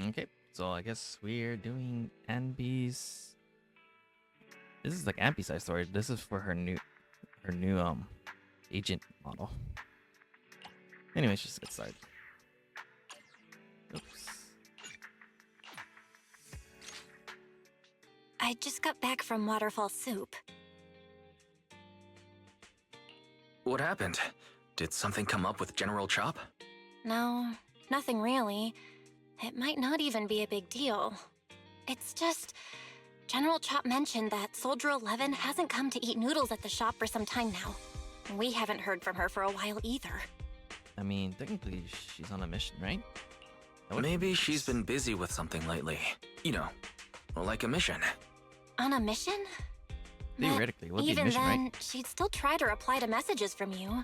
Okay, so I guess we're doing Anby's. This is like Anby's side story. This is for her new agent model. Anyways, just get started. Oops. I just got back from Waterfall Soup. What happened? Did something come up with General Chop? No, nothing really. It might not even be a big deal. It's just... General Chop mentioned that Soldier 11 hasn't come to eat noodles at the shop for some time now. We haven't heard from her for a while either. I mean, technically, she's on a mission, right? Maybe she's been busy with something lately. You know, like a mission. On a mission? Theoretically, it would be a even mission, then, right? she'd still try to reply to messages from you.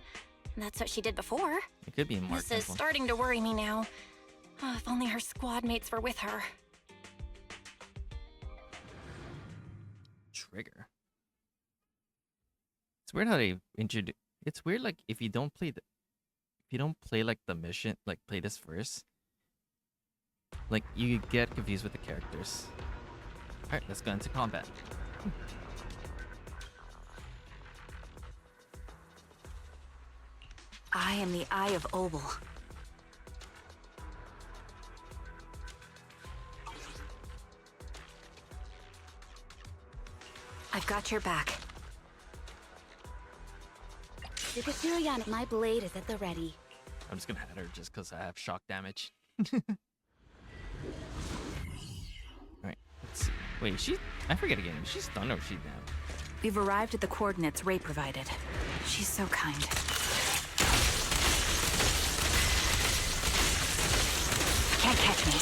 That's what she did before. It could be a mark. This is starting to worry me now. Oh, if only her squad mates were with her. Trigger. It's weird how they introduce. It's weird, like if you don't play like the mission, like play this first, like you get confused with the characters. All right, let's go into combat. I am the Eye of Obel. I've got your back. My blade is at the ready. I'm just gonna hit her just because I have shock damage. Alright, let's see. Wait, I forget again. Is she stunned or is she down? We've arrived at the coordinates Ray provided. She's so kind. Can't catch me.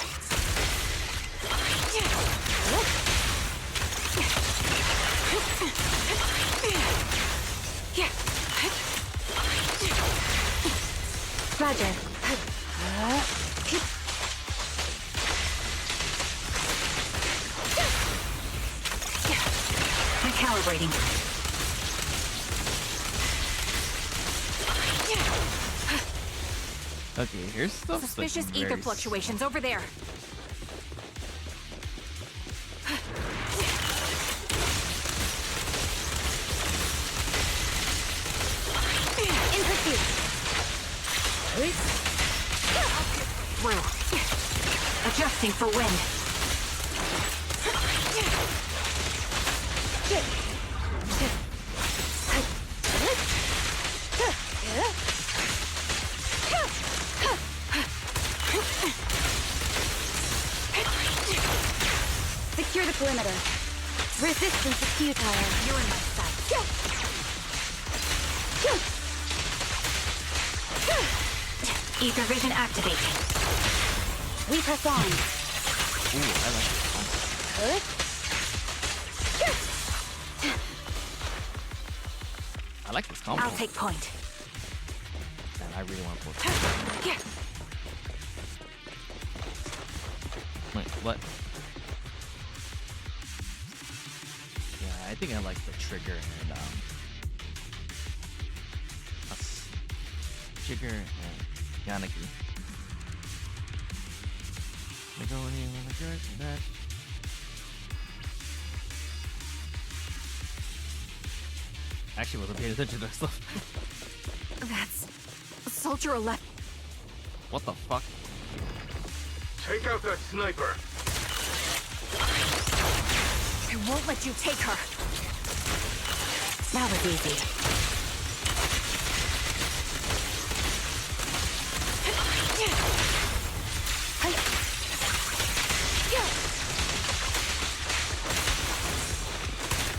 Roger. Recalibrating. Okay, here's stuff. Suspicious like, ether very fluctuations over there. In pursuit. Through. Adjusting for wind. Secure the perimeter. Resistance is futile. You're in my sight. Ether vision activate. We press on. Ooh, I like this one. I like this combo. I'll take point. Man, I really want to pull. Wait, what? Yeah, I think I like the trigger and trigger and Yanagi. I go in on the good and that. Actually, wasn't paying attention to that stuff. That's Soldier 11. What the fuck? Take out that sniper! I won't let you take her. That was easy.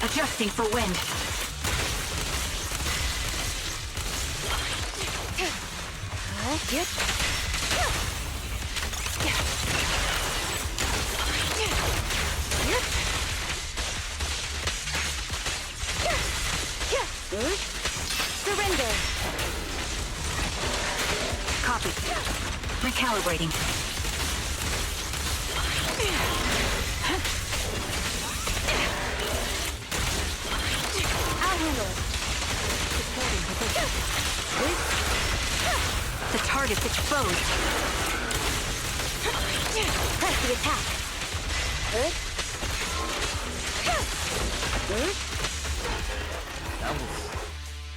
Adjusting for wind. Surrender. Copy. Recalibrating. I'll handle it. Supporting position. The target's exposed. Press the attack.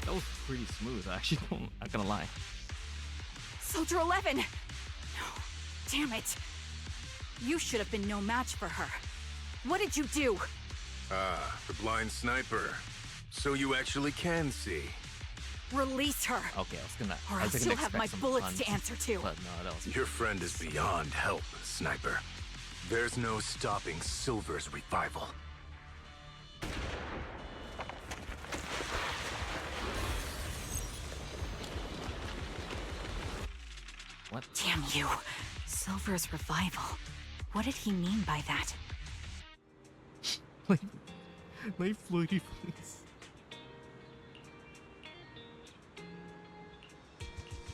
That was pretty smooth. I actually don't, not gonna lie. Soldier 11! No. Damn it. You should have been no match for her. What did you do? Ah, the blind sniper. So you actually can see. Release her. Okay, I was gonna. Or I was else gonna you'll have my expect some bullets puns, to answer to. But no, that was. Your friend is beyond help, Sniper. There's no stopping Silver's revival. What? Damn you. Silver's revival. What did he mean by that? My floaty face.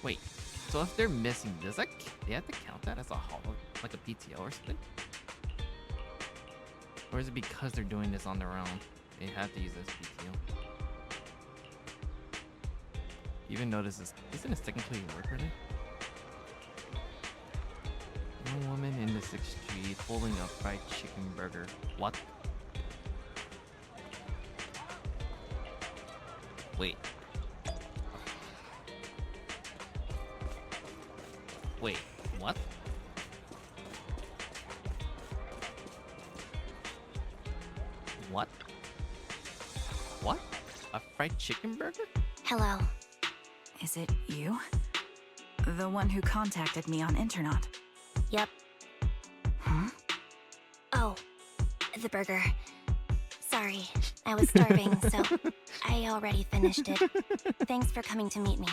Wait, so if they're missing, does that they have to count that as a holo, like a PTO or something? Or is it because they're doing this on their own? They have to use this PTO. Even though this isn't this technically a work right? No woman in the 6th Street holding a fried chicken burger. What? Wait. Wait, what? What? What? A fried chicken burger? Hello. Is it you? The one who contacted me on Internaut? Yep. Huh? Oh, the burger. Sorry, I was starving, so I already finished it. Thanks for coming to meet me.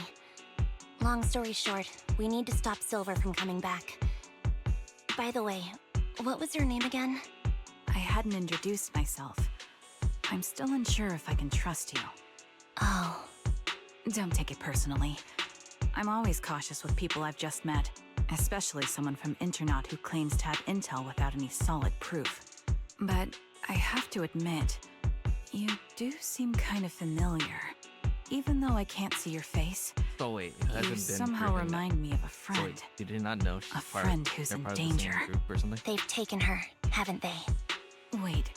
Long story short, we need to stop Silver from coming back. By the way, what was your name again? I hadn't introduced myself. I'm still unsure if I can trust you. Oh. Don't take it personally. I'm always cautious with people I've just met, especially someone from Internaut who claims to have intel without any solid proof. But I have to admit, you do seem kind of familiar. Even though I can't see your face, So wait, it hasn't you been somehow proven that- remind me of a So friend. wait, you did not know she's A part friend of, who's they're in part of the same danger. group or something? They've taken her, haven't they? Wait,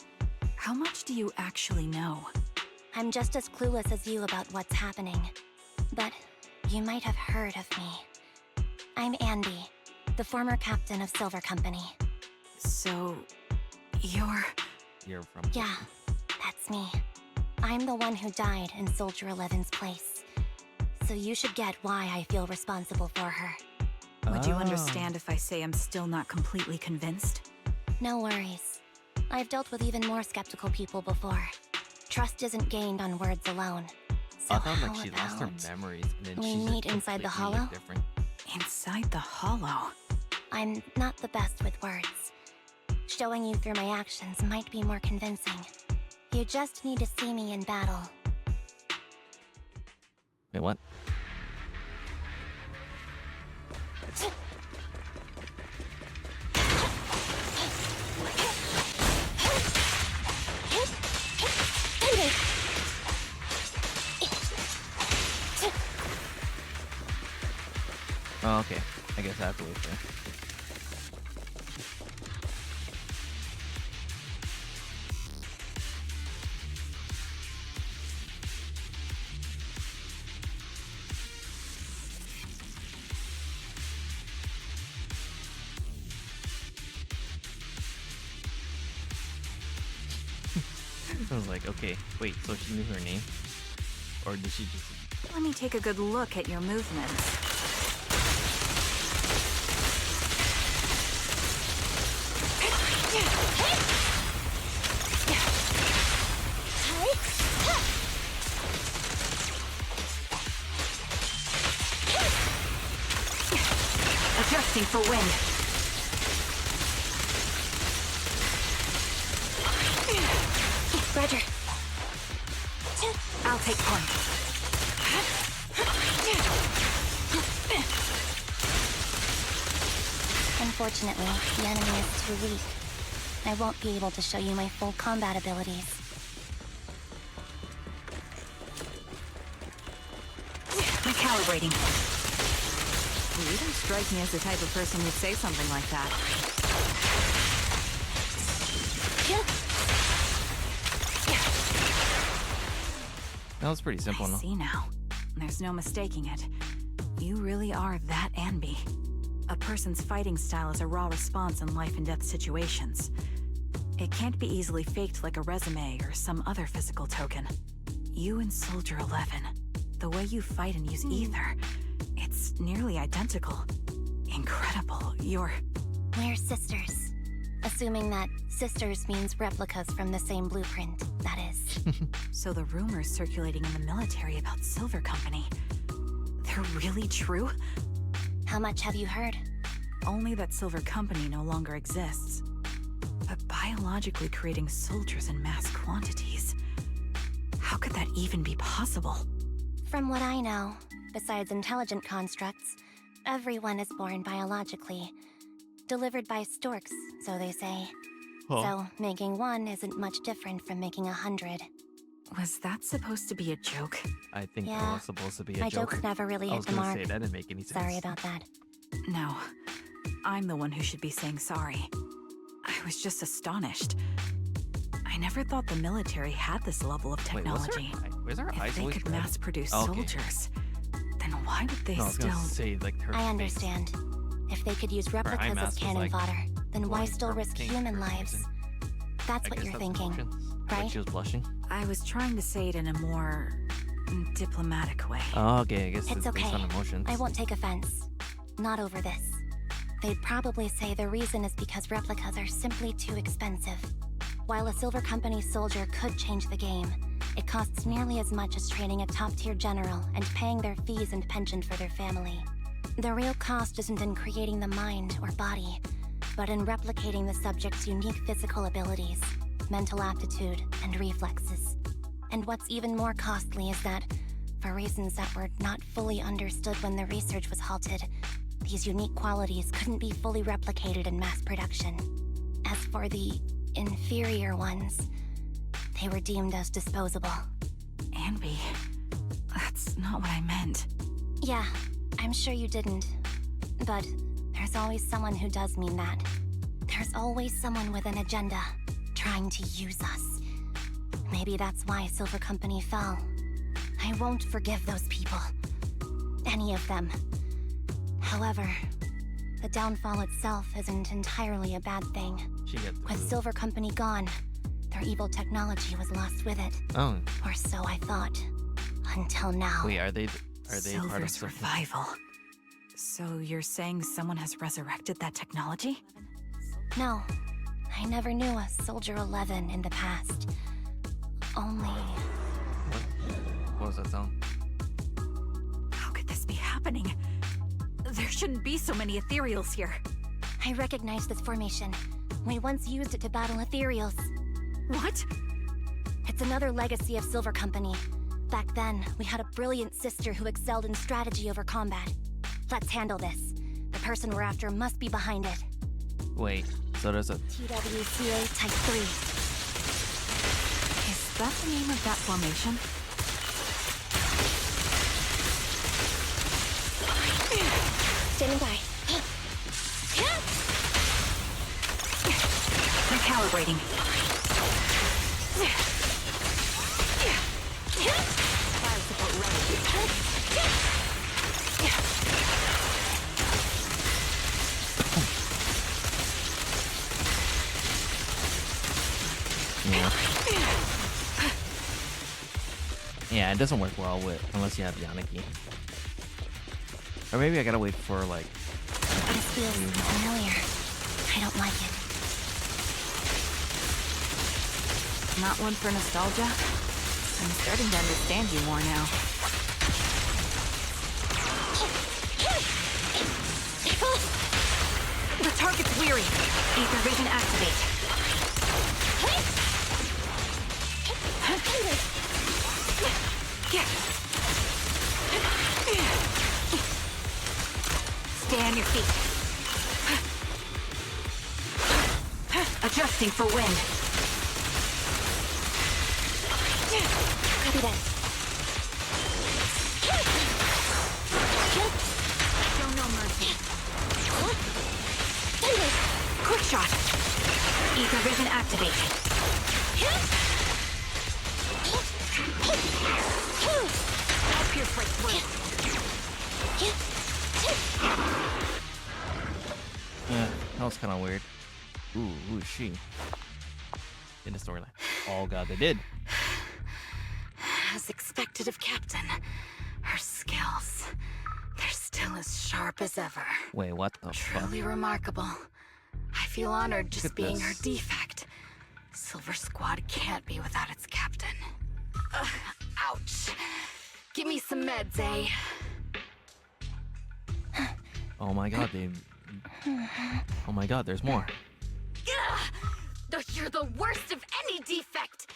how much do you actually know? I'm just as clueless as you about what's happening. But you might have heard of me. I'm Anby, the former captain of Silver Company. So, you're... You're from. Yeah, that's me. I'm the one who died in Soldier 11's place. So you should get why I feel responsible for her. Would you Ah. understand if I say I'm still not completely convinced? No worries. I've dealt with even more skeptical people before. Trust isn't gained on words alone. So I thought how like she lost her about memories and then we she's just meet inside the completely, hollow? different. Inside the hollow? I'm not the best with words. Showing you through my actions might be more convincing. You just need to see me in battle. Wait, what? Oh, okay. I guess I have to wait there. I was like, okay, wait, so she knew her name? Or did she just... Let me take a good look at your movements. Adjusting for wind. Roger. I'll take point. Unfortunately, the enemy is too weak. I won't be able to show you my full combat abilities. Recalibrating. Well, you don't strike me as the type of person who'd say something like that. That was pretty simple, I no? see now. There's no mistaking it. You really are that Anby. A person's fighting style is a raw response in life and death situations. It can't be easily faked like a resume or some other physical token. You and Soldier 11, the way you fight and use ether, it's nearly identical. Incredible. We're sisters. Assuming that sisters means replicas from the same blueprint, that is. So the rumors circulating in the military about Silver Company, they're really true? How much have you heard? Only that Silver Company no longer exists. But biologically creating soldiers in mass quantities, how could that even be possible? From what I know, besides intelligent constructs, everyone is born biologically. Delivered by storks, so they say. Huh. So, making one isn't much different from making 100. Was that supposed to be a joke? I think that Yeah. was supposed to be a My joke. jokes never really I hit was the gonna mark. say that didn't make any sense. Sorry about that. No. I'm the one who should be saying sorry. I was just astonished. I never thought the military had this level of Wait, what's technology. Where's her If eyes they always could red? mass produce Okay. soldiers, then why would they No, I was still... gonna say like her I face. understand. If they could use replicas mask as was, cannon like, fodder, then why glowing still purple risk pink human for some lives? reason. That's I what guess you're that's thinking, emotions. right? Like she was blushing. I was trying to say it in a more diplomatic way. Oh, okay. I guess It's it's based on okay. emotions. I won't take offense. Not over this. They'd probably say the reason is because replicas are simply too expensive. While a Silver Company soldier could change the game, it costs nearly as much as training a top-tier general and paying their fees and pension for their family. The real cost isn't in creating the mind or body, but in replicating the subject's unique physical abilities, mental aptitude, and reflexes. And what's even more costly is that, for reasons that were not fully understood when the research was halted, these unique qualities couldn't be fully replicated in mass production. As for the inferior ones, they were deemed as disposable. Anby, that's not what I meant. Yeah, I'm sure you didn't. But there's always someone who does mean that. There's always someone with an agenda, trying to use us. Maybe that's why Silver Company fell. I won't forgive those people. Any of them. However, the downfall itself isn't entirely a bad thing. She gets the With food. Silver Company gone, their evil technology was lost with it. Oh, Or so I thought. Until now. wait. Are they part of Silver's Silver? revival. So you're saying someone has resurrected that technology? No, I never knew a Soldier 11 in the past. Only... What was that sound? How could this be happening? There shouldn't be so many ethereals here. I recognize this formation. We once used it to battle ethereals. What? It's another legacy of Silver Company. Back then, we had a brilliant sister who excelled in strategy over combat. Let's handle this. The person we're after must be behind it. Wait. So there's a. TWCA Type 3. Is that the name of that formation? Standing by. Recalibrating. Fire support ready. Yeah. Yeah, it doesn't work well with unless you have Yaniki. Or maybe I gotta wait for like. This feels familiar. I don't like it. Not one for nostalgia? I'm starting to understand you more now. The target's weary. Ether vision activate. Stay on your feet. Adjusting for wind. Copy that. Show no mercy. activate. I'll pierce right through. Yeah, that was kind of weird. Ooh, who is she? In the storyline. Oh god, they did. As expected of Captain, her skills, they're still as sharp as ever. Wait, what the fuck? Truly remarkable. I feel honored just at being her this. defect. Silver Squad can't be without its captain. Ouch. Give me some meds, eh? Oh my god, they. Oh my god, there's more. You're the worst of any defect.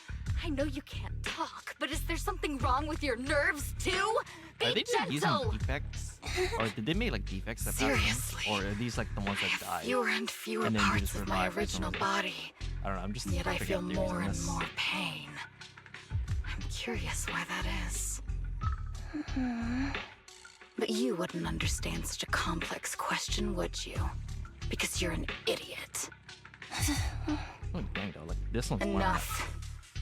I know you can't talk, but is there something wrong with your nerves too? Be Are they just using gentle. defects? Or did they make like defects that pass them? Seriously. Or are these like the ones that die? Fewer and fewer And then you parts just of my revive or original something. body. I don't know, I'm just Yet I picking feel up theories on more and this. more pain. I'm curious why that is. But you wouldn't understand such a complex question, would you? Because you're an idiot. Oh dang though, like this one's more. Enough.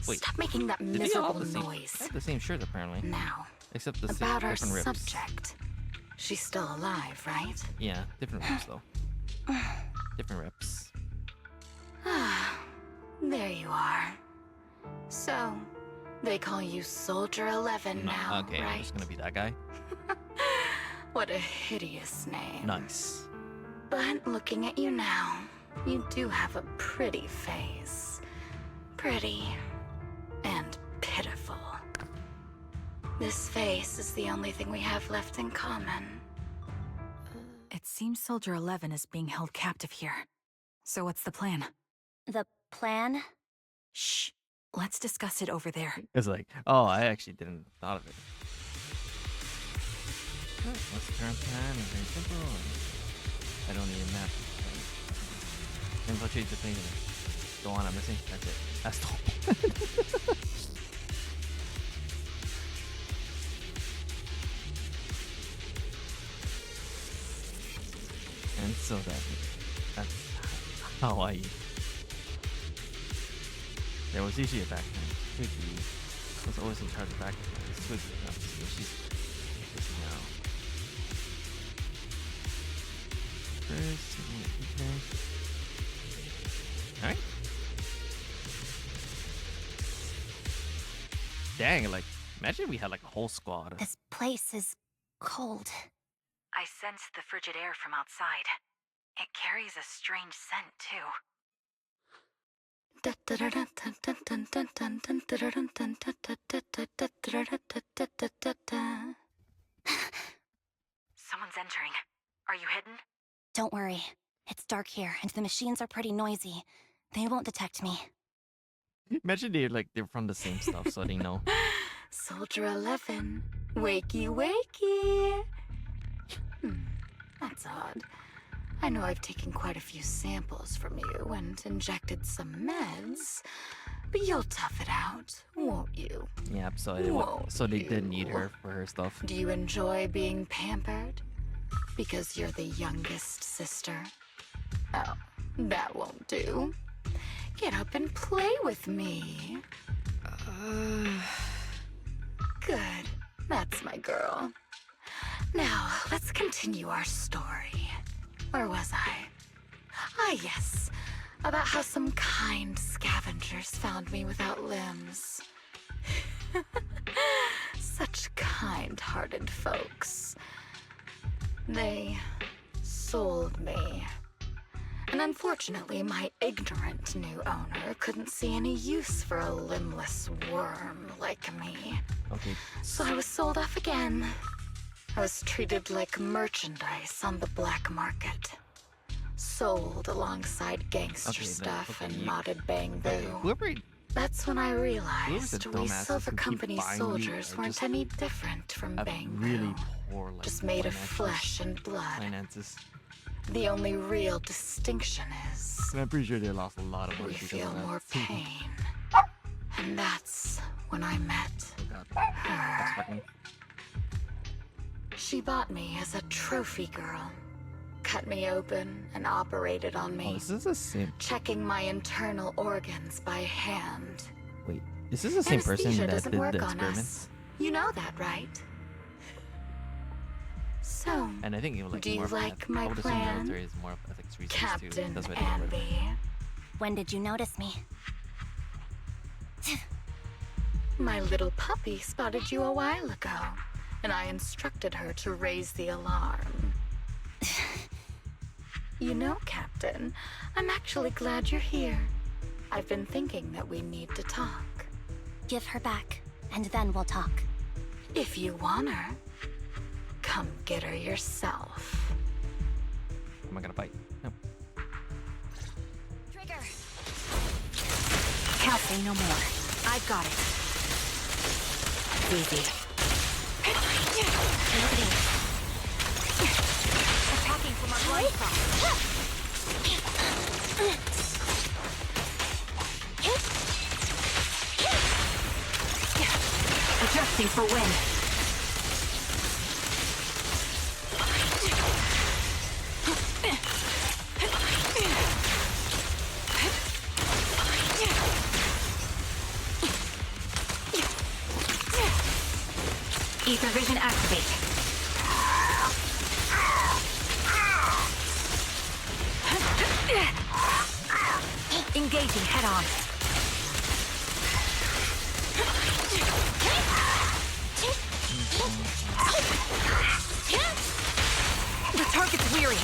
Wait, Stop making that Did they all miserable have the same? noise. They have the same shirt apparently, Now, except the about our different rips. subject. She's still alive, right? Yeah, different rips though. Different rips. There you are. So, they call you Soldier 11 now, Okay, I'm right? just gonna be that guy. What a hideous name. Nice. But looking at you now, you do have a pretty face. Pretty and pitiful. This face is the only thing we have left in common. It seems Soldier 11 is being held captive here. So what's the plan? The plan? Shh. Let's discuss it over there. It's like, oh, I actually didn't thought of it. What's the current plan? It's very simple. I don't need a map. Infiltrate the thing. Go on, I'm missing. That's it. That's the whole. And so that's how I. There was usually a background. Twiggy was always in charge of background. It's Twiggy. No, she's busy now. First, alright. Dang, like, imagine we had like a whole squad. This place is cold. I sensed the frigid air from outside. It carries a strange scent, too. Someone's entering. Are you hidden? Don't worry. It's dark here, and the machines are pretty noisy. They won't detect me. Imagine they're from the same stuff, so they know. Soldier 11, wakey wakey. That's odd. I know I've taken quite a few samples from you and injected some meds, but you'll tough it out, won't you? Yeah, so Won't so they did you? need her for her stuff. Do you enjoy being pampered? Because you're the youngest sister? Oh, that won't do. Get up and play with me. Good. That's my girl. Now, let's continue our story. Where was I? Ah, yes. About how some kind scavengers found me without limbs. Such kind-hearted folks. They sold me. And unfortunately, my ignorant new owner couldn't see any use for a limbless worm like me. Okay. So I was sold off again. I was treated like merchandise on the black market. Sold alongside gangster Okay, then- stuff okay, and you- modded bamboo. Whoever That's when I realized the we dumbasses Silver who keep Company buying you soldiers are weren't just any different from have bamboo. really poor like Just made of financial flesh and blood. finances. The only real distinction is And I'm pretty sure they lost a lot of money we because feel of that. more pain. And that's when I met Oh god. That's her. fucking. She bought me as a trophy girl. cut me open and operated on Oh, me, this is the same. checking my internal organs by hand. Wait, is this the same person Anesthesia that doesn't did work the on experiments? us. You know that, right? So, And I think it was like do you more of like I my would assume plan, military is more of ethics reasons too. Captain That's why they get rid of it. Anby? When did you notice me? My little puppy spotted you a while ago, and I instructed her to raise the alarm. You know, Captain, I'm actually glad you're here. I've been thinking that we need to talk. Give her back, and then we'll talk. If you want her, come get her yourself. Am I gonna fight? No. Trigger! Can't say no more. I've got it. Easy. Moving. Attacking from our blind spot. Adjusting for wind. Ether vision activate. Engaging head on. The target's weary.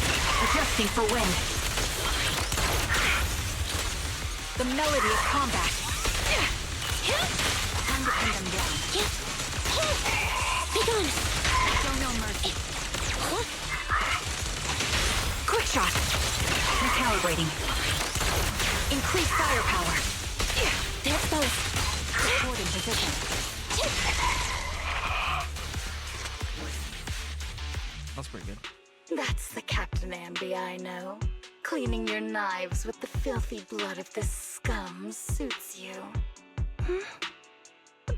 Adjusting for wind. The melody of combat. Time to pin them down. Be gone! Show no mercy. Quick shot. Recalibrating. Increase firepower. They're exposed. Forward in position. That's pretty good. That's the Captain Anby I know. Cleaning your knives with the filthy blood of this scum suits you.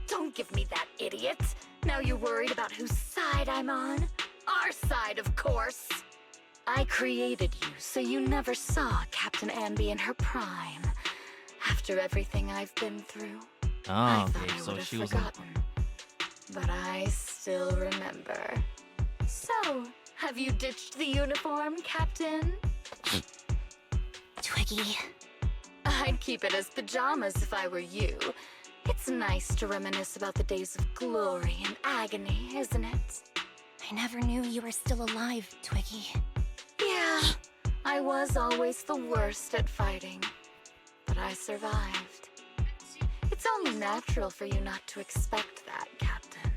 Don't give me that, idiot. Now you're worried about whose side I'm on? Our side, of course. I created you so you never saw Captain Anby in her prime. After everything I've been through, I Oh, thought okay, I so would have she was. forgotten. But I still remember. So, have you ditched the uniform, Captain? Twiggy. I'd keep it as pajamas if I were you. It's nice to reminisce about the days of glory and agony, isn't it? I never knew you were still alive, Twiggy. Yeah, I was always the worst at fighting. But I survived. It's only natural for you not to expect that, Captain.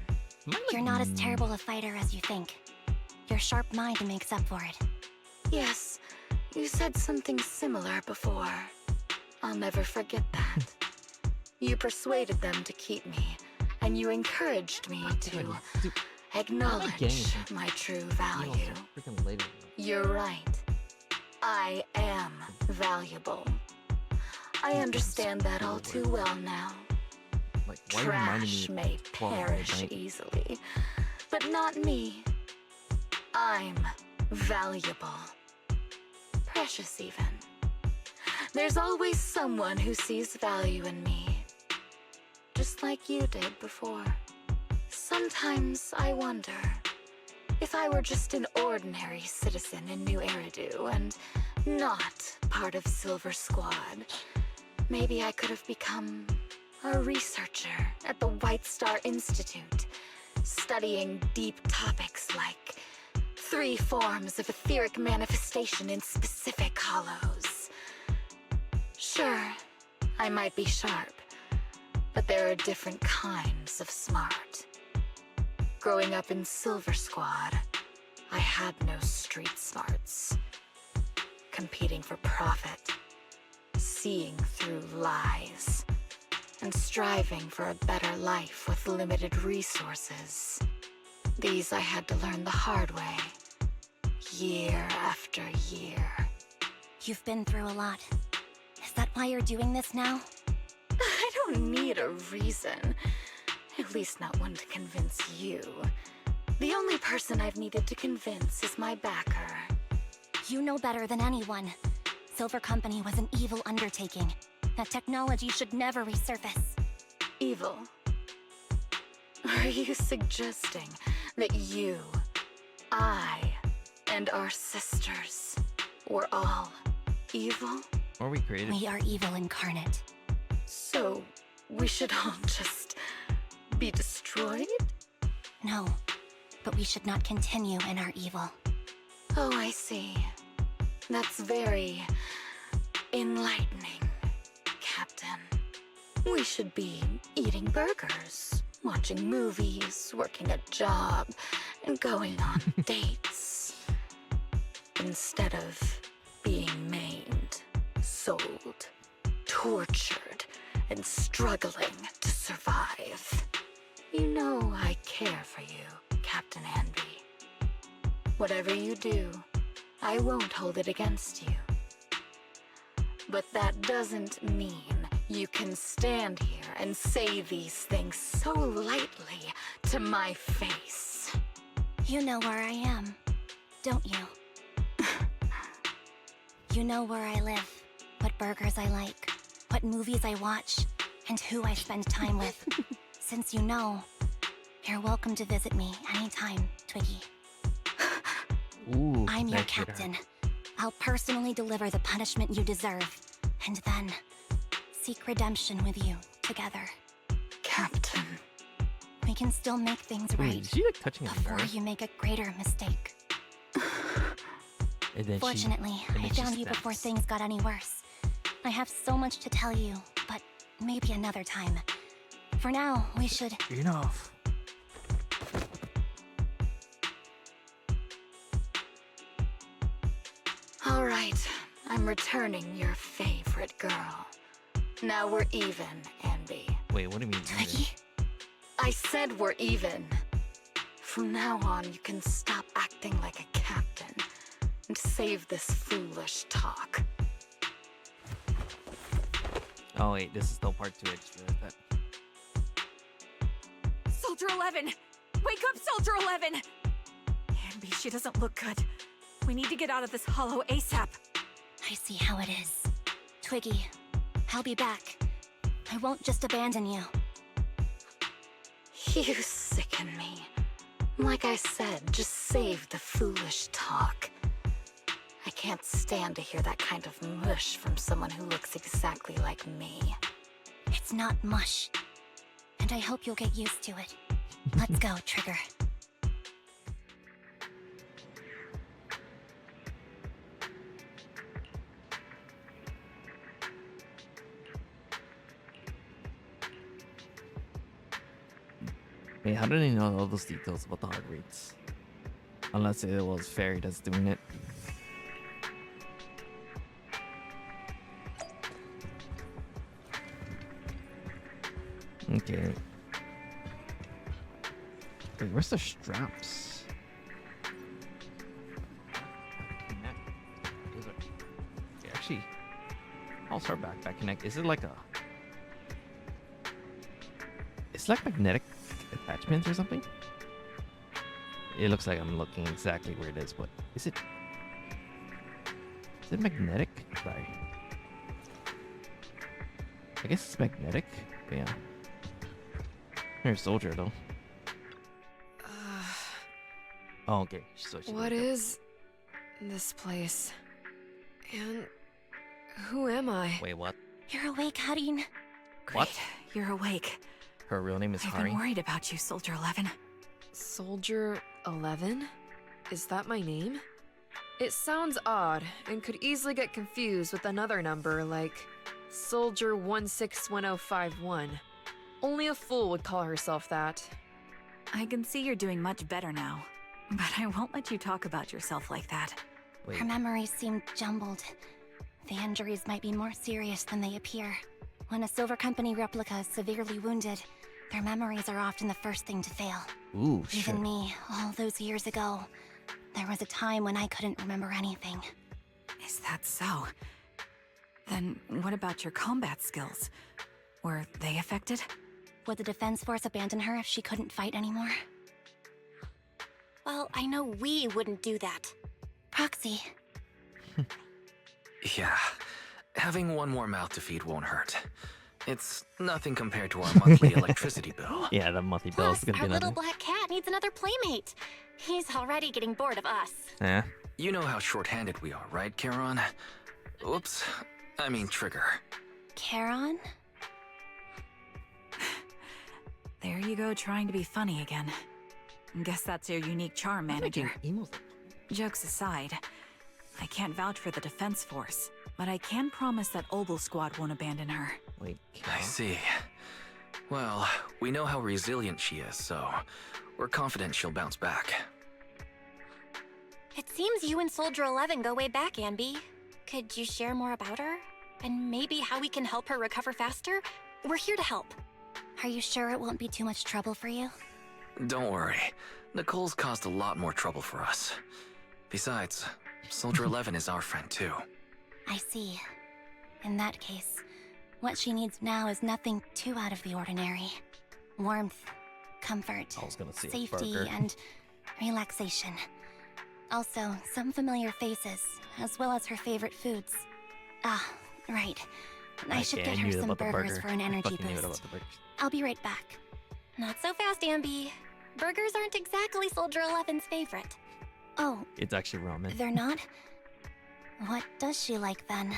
You're not as terrible a fighter as you think. Your sharp mind makes up for it. Yes, you said something similar before. I'll never forget that. You persuaded them to keep me, and you encouraged me to acknowledge my true value. Freaking later. You're right. I am valuable. I understand that all too well now. Like, why are you reminding Trash me may of 12 perish midnight? easily, but not me. I'm valuable. Precious, even. There's always someone who sees value in me, just like you did before. Sometimes I wonder if I were just an ordinary citizen in New Eridu and not part of Silver Squad, maybe I could have become a researcher at the White Star Institute, studying deep topics like 3 forms of etheric manifestation in specific hollows. Sure, I might be sharp, but there are different kinds of smart. Growing up in Silver Squad, I had no street smarts. Competing for profit, seeing through lies, and striving for a better life with limited resources. These I had to learn the hard way, year after year. You've been through a lot. Is that why you're doing this now? I don't need a reason. At least not one to convince you. The only person I've needed to convince is my backer. You know better than anyone. Silver Company was an evil undertaking. That technology should never resurface. Evil? Are you suggesting that you, I, and our sisters were all evil? Or we created. We are evil incarnate. So, we should all just be destroyed? No, but we should not continue in our evil. Oh, I see. That's very enlightening, Captain. We should be eating burgers, watching movies, working a job, and going on dates. Instead of being maimed, sold, tortured, and struggling to survive. You know I care for you, Captain Anby. Whatever you do, I won't hold it against you. But that doesn't mean you can stand here and say these things so lightly to my face. You know where I am, don't you? You know where I live, what burgers I like, what movies I watch, and who I spend time with. Since you know, you're welcome to visit me anytime, Twiggy. Ooh, I'm your that hit her. captain. I'll personally deliver the punishment you deserve, and then seek redemption with you together. Captain. We can still make things Wait, right is she like touching a before mirror? you make a greater mistake. And then Fortunately, and I then she found you before snaps. things got any worse. I have so much to tell you, but maybe another time. For now, we should... Enough. All right, I'm returning your favorite girl. Now we're even, Anby. Wait, what do you mean? Twiggy? I said we're even. From now on, you can stop acting like a captain and save this foolish talk. Oh wait, this is still part 2. I just realized that. Soldier 11! Wake up, Soldier 11! Anby, she doesn't look good. We need to get out of this hollow ASAP. I see how it is. Twiggy, I'll be back. I won't just abandon you. You sicken me. Like I said, just save the foolish talk. I can't stand to hear that kind of mush from someone who looks exactly like me. It's not mush. And I hope you'll get used to it. Let's go, Trigger. Wait, how did they know all those details about the heart rates? Unless it was Fairy that's doing it. Okay. Wait, where's the straps? Okay, actually, how's her backpack connect? Is it like a... It's like magnetic attachments or something? It looks like I'm looking exactly where it is, but is it... Is it magnetic? Sorry. I guess it's magnetic, but yeah. Here's Soldier, though. Oh, okay. So she What woke up. is this place? And who am I? Wait, what? You're awake, Harin. Great, What? you're awake. Her real name is I've Hari? been worried about you, Soldier 11. Soldier 11? Is that my name? It sounds odd and could easily get confused with another number like Soldier 161051. Only a fool would call herself that. I can see you're doing much better now, but I won't let you talk about yourself like that. Wait, Her memories seem jumbled. The injuries might be more serious than they appear. When a Silver Company replica is severely wounded, their memories are often the first thing to fail. ooh, shit. Even me, all those years ago, there was a time when I couldn't remember anything. Is that so? Then what about your combat skills? Were they affected? Would the Defense Force abandon her if she couldn't fight anymore? Well, I know we wouldn't do that. Proxy, Yeah, having one more mouth to feed won't hurt. It's nothing compared to our monthly electricity bill. Yeah, the monthly bill is Plus, gonna our be little nothing. black cat needs another playmate. He's already getting bored of us. Yeah. You know how short-handed we are, right, Charon? Oops, I mean Trigger. Charon? There you go, trying to be funny again. Guess that's your unique charm, manager. Jokes aside, I can't vouch for the defense force, but I can promise that Obel Squad won't abandon her. Wait. I see. Well, we know how resilient she is, so we're confident she'll bounce back. It seems you and Soldier 11 go way back, Anby. Could you share more about her? And maybe how we can help her recover faster? We're here to help. Are you sure it won't be too much trouble for you? Don't worry. Nicole's caused a lot more trouble for us. Besides, Soldier 11 is our friend too. I see. In that case, what she needs now is nothing too out of the ordinary. Warmth, comfort, I was gonna say a safety, burger. and relaxation. Also, some familiar faces, as well as her favorite foods. Ah, right. I should Okay, get I her knew some about the burgers burger. for an I energy fucking knew it about boost. the burgers. I'll be right back. Not so fast, Anby. Burgers aren't exactly Soldier 11's favorite. Oh, It's actually ramen. they're not? What does she like then?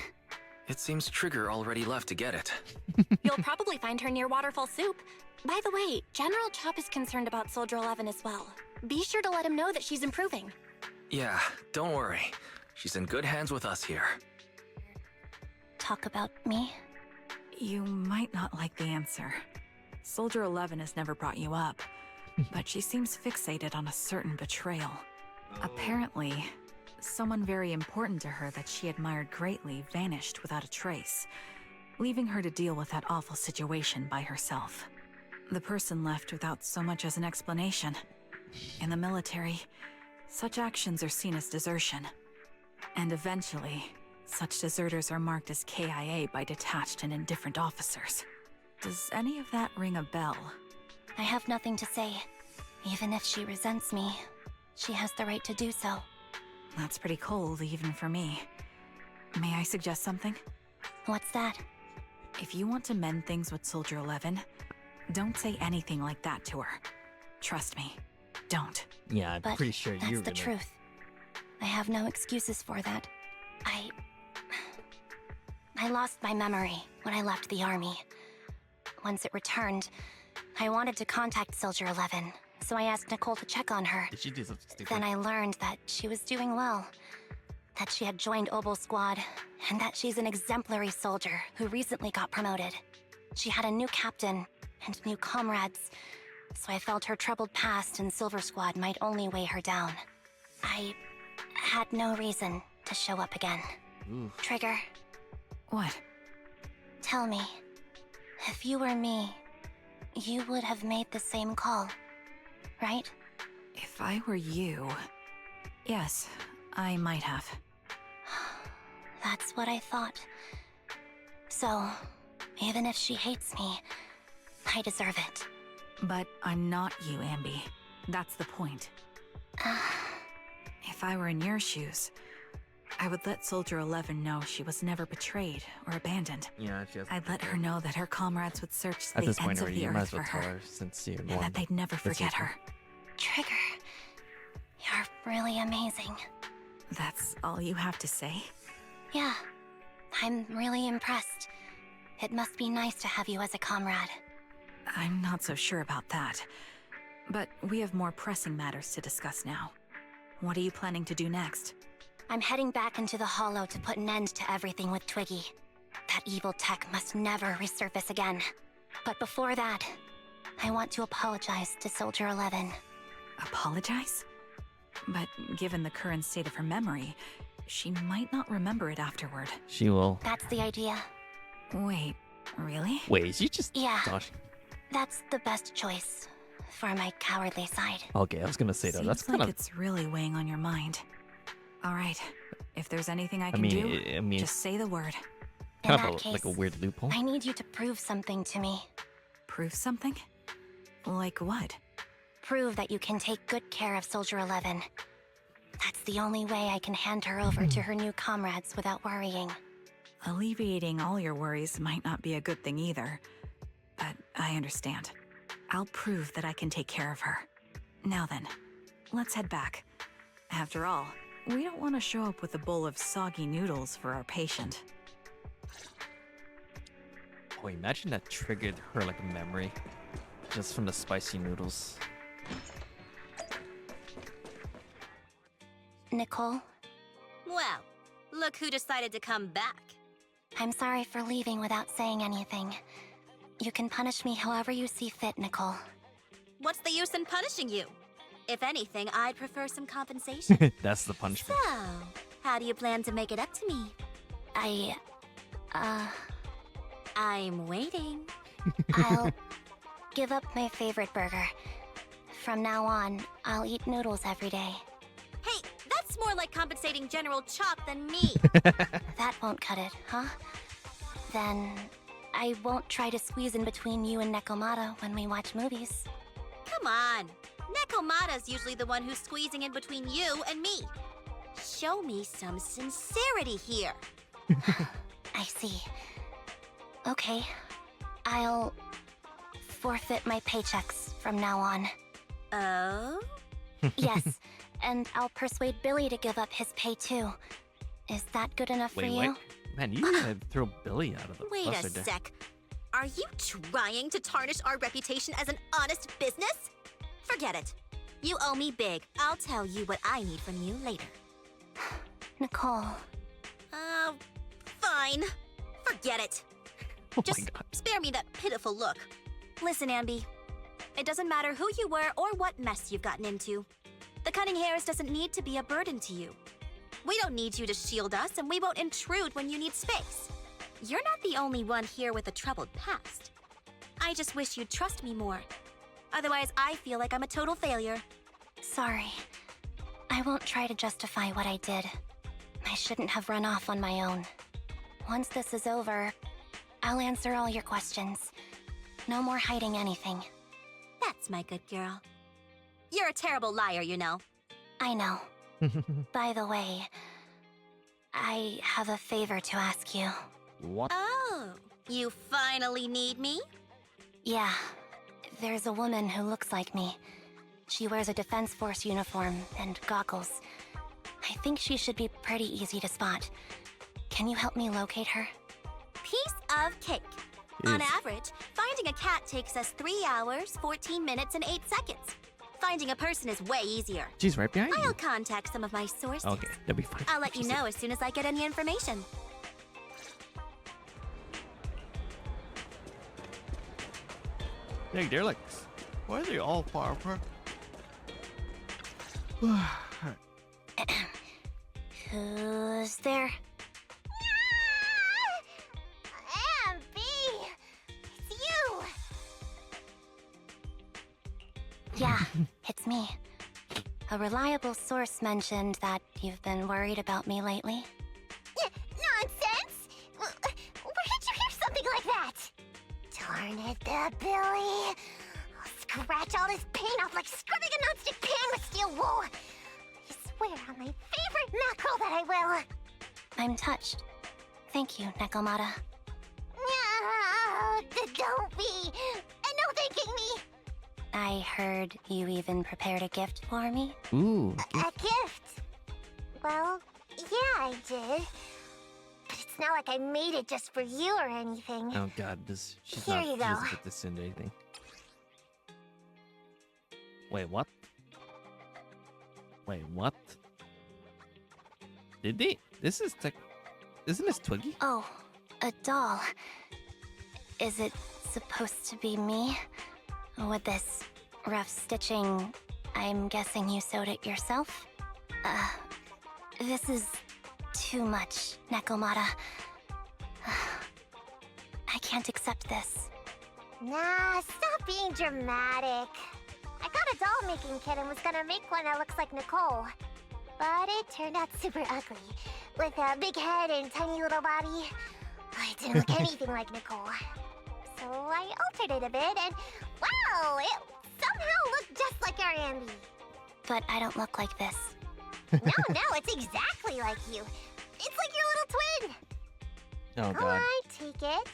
It seems Trigger already left to get it. You'll probably find her near Waterfall Soup. By the way, General Chop is concerned about Soldier 11 as well. Be sure to let him know that she's improving. Yeah, don't worry. She's in good hands with us here. Talk about me? You might not like the answer. Soldier 11 has never brought you up, but she seems fixated on a certain betrayal. Apparently, someone very important to her that she admired greatly vanished without a trace, leaving her to deal with that awful situation by herself. The person left without so much as an explanation. In the military, such actions are seen as desertion. And eventually, such deserters are marked as KIA by detached and indifferent officers. Does any of that ring a bell? I have nothing to say. Even if she resents me, she has the right to do so. That's pretty cold, even for me. May I suggest something? What's that? If you want to mend things with Soldier 11, don't say anything like that to her. Trust me, don't. Yeah, I'm But pretty sure that's you're the gonna. truth. I have no excuses for that. I lost my memory when I left the army. Once it returned, I wanted to contact Soldier 11, so I asked Nicole to check on her. Did she do something stupid? Then I learned that she was doing well, that she had joined Obel Squad, and that she's an exemplary soldier who recently got promoted. She had a new captain and new comrades, so I felt her troubled past in Silver Squad might only weigh her down. I had no reason to show up again. Ooh. Trigger, What? tell me, if you were me, you would have made the same call, right? If I were you... Yes, I might have. That's what I thought. So, even if she hates me, I deserve it. But I'm not you, Anby. That's the point. If I were in your shoes, I would let Soldier 11 know she was never betrayed or abandoned. Yeah, she has. I'd let her know that her comrades would search At the this point, ends of already, the you might earth as well for tell her, her since you're the and one. that they'd never that's forget your her. Trigger, you're really amazing. That's all you have to say? Yeah, I'm really impressed. It must be nice to have you as a comrade. I'm not so sure about that. But we have more pressing matters to discuss now. What are you planning to do next? I'm heading back into the Hollow to put an end to everything with Twiggy. That evil tech must never resurface again. But before that, I want to apologize to Soldier 11. Apologize? But given the current state of her memory, she might not remember it afterward. She will. That's the idea. Wait, really? Wait, she just. Yeah. Gosh. That's the best choice for my cowardly side. Okay, I was gonna say though. Seems That's like kind of. it's really weighing on your mind. All right, if there's anything I I can mean, do, I mean, just say the word. In kind that of case, like a weird loophole. I need you to prove something to me. Prove something? Like what? Prove that you can take good care of Soldier 11. That's the only way I can hand her over to her new comrades without worrying. Alleviating all your worries might not be a good thing either. But I understand. I'll prove that I can take care of her. Now then, let's head back. After all, we don't want to show up with a bowl of soggy noodles for our patient. Oh, imagine that triggered her like a memory. Just from the spicy noodles. Nicole, Well, look who decided to come back. I'm sorry for leaving without saying anything. You can punish me however you see fit, Nicole. What's the use in punishing you? If anything, I'd prefer some compensation. That's the punishment. So, how do you plan to make it up to me? I'm waiting. I'll give up my favorite burger. From now on, I'll eat noodles every day. Hey, that's more like compensating General Chop than me. That won't cut it, huh? Then I won't try to squeeze in between you and Nekomata when we watch movies. Come on. Nekomata's usually the one who's squeezing in between you and me. Show me some sincerity here. I see. Okay. I'll forfeit my paychecks from now on. Oh? Yes, and I'll persuade Billy to give up his pay too. Is that good enough for Wait, you? what? Man, you gotta throw Billy out of the Wait bus a right there. sec. Are you trying to tarnish our reputation as an honest business? Forget it. You owe me big. I'll tell you what I need from you later. Nicole, Fine. Forget it. Oh my Just god. spare me that pitiful look. Listen, Anby. It doesn't matter who you were or what mess you've gotten into. The cunning hairs doesn't need to be a burden to you. We don't need you to shield us, and we won't intrude when you need space. You're not the only one here with a troubled past. I just wish you'd trust me more. Otherwise, I feel like I'm a total failure. sorry. I won't try to justify what I did. I shouldn't have run off on my own. Once this is over, I'll answer all your questions. No more hiding anything. That's my good girl. You're a terrible liar, you know. I know. By the way, I have a favor to ask you. What? Oh, you finally need me? Yeah, there's a woman who looks like me. She wears a Defense Force uniform and goggles. I think she should be pretty easy to spot. Can you help me locate her? Piece of cake. On average, finding a cat takes us 3 hours, 14 minutes, and 8 seconds. Finding a person is way easier. She's right behind I'll you. contact some of my sources. Okay, that'll be fine. I'll let you She's know as soon as I get any information. Hey, they're like, why are they all far apart? Who's there? Anby! It's you! Yeah, it's me. A reliable source mentioned that you've been worried about me lately. Nonsense! Where did you hear something like that? Darn it, that Billy. I'll scratch all this paint off like scrubbing a nonstick pan with steel wool. I swear on my favorite mackerel that I will. I'm touched. Thank you, Nekomata. No, don't be. And no thanking me. I heard you even prepared a gift for me. Ooh. A gift? Well, yeah, I did. But it's not like I made it just for you or anything. Oh god, this she's Here not. you She doesn't go. put this into anything. Wait, what? Wait, what? Did they? This is tech. Isn't this Twiggy? Oh, a doll. Is it supposed to be me? With this rough stitching, I'm guessing you sewed it yourself? This is too much, Nekomata. I can't accept this. Nah, stop being dramatic. I got a doll-making kit and was gonna make one that looks like Nicole. But it turned out super ugly, with a big head and tiny little body. It didn't look anything like Nicole. So I altered it a bit and, wow, it somehow looked just like our Anby. But I don't look like this. No, it's exactly like you. It's like your little twin. Oh god. Alright, take it.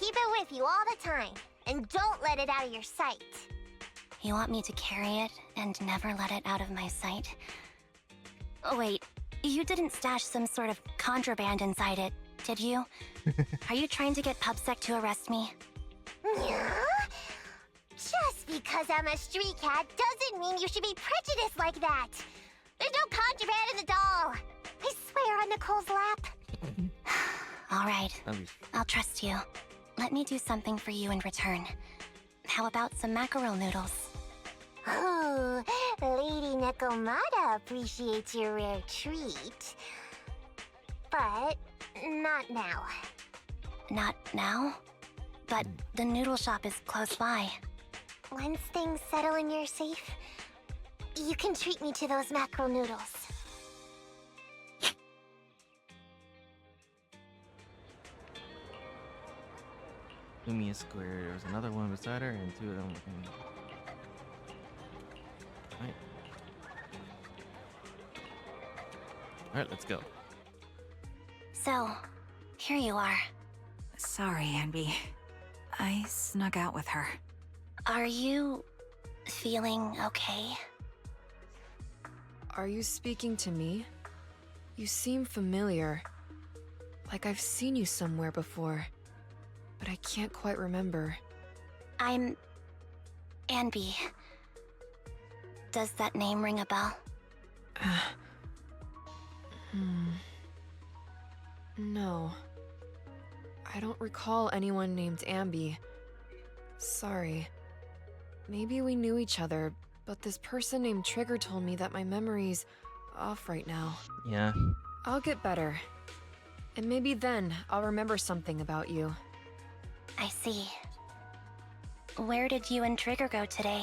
Keep it with you all the time, and don't let it out of your sight. You want me to carry it and never let it out of my sight? Oh, wait, you didn't stash some sort of contraband inside it, did you? Are you trying to get PubSec to arrest me? Yeah? Just because I'm a street cat doesn't mean you should be prejudiced like that. There's no contraband in the doll. I swear on Nicole's lap. All right, That'd be- I'll trust you. Let me do something for you in return. How about some mackerel noodles? Oh, Lady Nekomata appreciates your rare treat. But not now. Not now? But the noodle shop is close by. Once things settle and you're safe, you can treat me to those mackerel noodles. Umi is square. There was another one beside her, and two of them. Alright. Alright, let's go. So, here you are. Sorry, Anby. I snuck out with her. Are you feeling okay? Are you speaking to me? You seem familiar. Like I've seen you somewhere before. But I can't quite remember. I'm Anby. Does that name ring a bell? No. I don't recall anyone named Anby. Sorry. Maybe we knew each other, but this person named Trigger told me that my memory's off right now. Yeah. I'll get better. And maybe then I'll remember something about you. I see. Where did you and Trigger go today?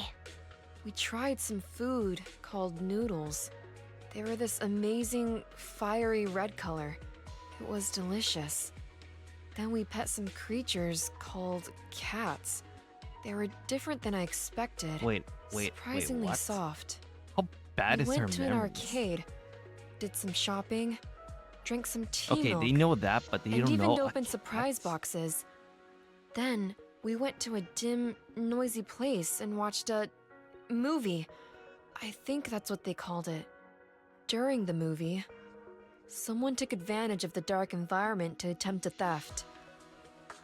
We tried some food called noodles. They were this amazing, fiery red color. It was delicious. Then we pet some creatures called cats. They were different than I expected. Wait, Surprisingly what? soft. How bad We is her went to an memory? arcade, did some shopping, drank some tea Okay, milk, they know that, but they and don't even know. opened surprise boxes. Then we went to a dim, noisy place and watched a movie. I think that's what they called it. During the movie, someone took advantage of the dark environment to attempt a theft.